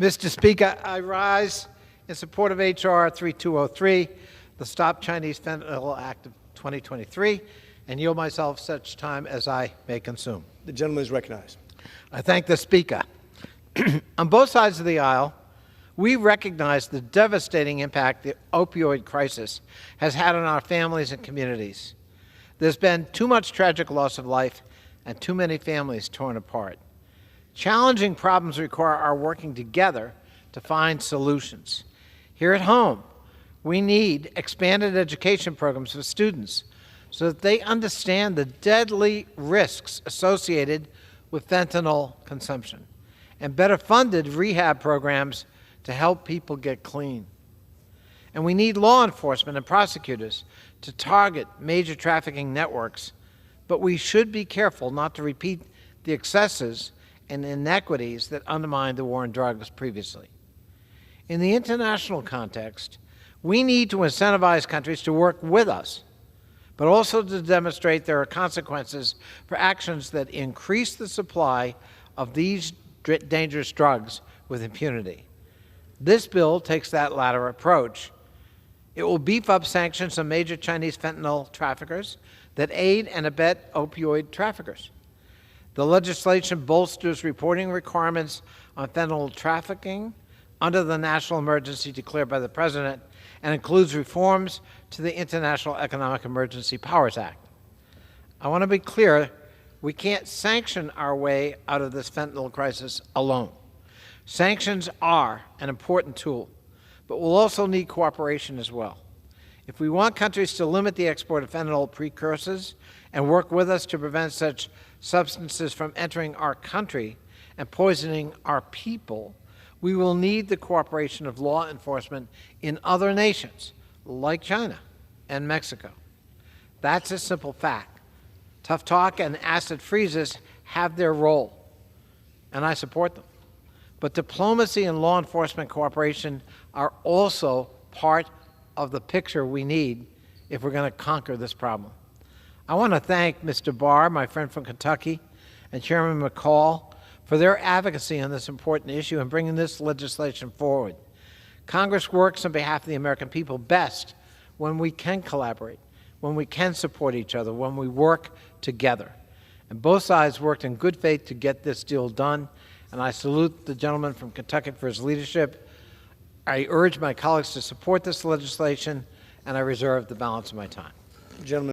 Mr. Speaker, I rise in support of H.R. 3203, the Stop Chinese Fentanyl Act of 2023, and yield myself such time as I may consume. The gentleman is recognized. I thank the Speaker. On both sides of the aisle, we recognize the devastating impact the opioid crisis has had on our families and communities. There's been too much tragic loss of life and too many families torn apart. Challenging problems require our working together to find solutions. Here at home, we need expanded education programs for students so that they understand the deadly risks associated with fentanyl consumption, and better funded rehab programs to help people get clean. And we need law enforcement and prosecutors to target major trafficking networks, but we should be careful not to repeat the excesses and inequities that undermined the war on drugs previously. In the international context, we need to incentivize countries to work with us, but also to demonstrate there are consequences for actions that increase the supply of these dangerous drugs with impunity. This bill takes that latter approach. It will beef up sanctions on major Chinese fentanyl traffickers that aid and abet opioid traffickers. The legislation bolsters reporting requirements on fentanyl trafficking under the national emergency declared by the President and includes reforms to the International Economic Emergency Powers Act. I want to be clear, we can't sanction our way out of this fentanyl crisis alone. Sanctions are an important tool, but we'll also need cooperation as well. If we want countries to limit the export of fentanyl precursors and work with us to prevent such substances from entering our country and poisoning our people, we will need the cooperation of law enforcement in other nations, like China and Mexico. That's a simple fact. Tough talk and acid freezes have their role, and I support them. But diplomacy and law enforcement cooperation are also part of the picture we need if we're going to conquer this problem. I want to thank Mr. Barr, my friend from Kentucky, and Chairman McCall for their advocacy on this important issue and bringing this legislation forward. Congress works on behalf of the American people best when we can collaborate, when we can support each other, when we work together. And both sides worked in good faith to get this deal done, and I salute the gentleman from Kentucky for his leadership. I urge my colleagues to support this legislation, and I reserve the balance of my time. Gentleman.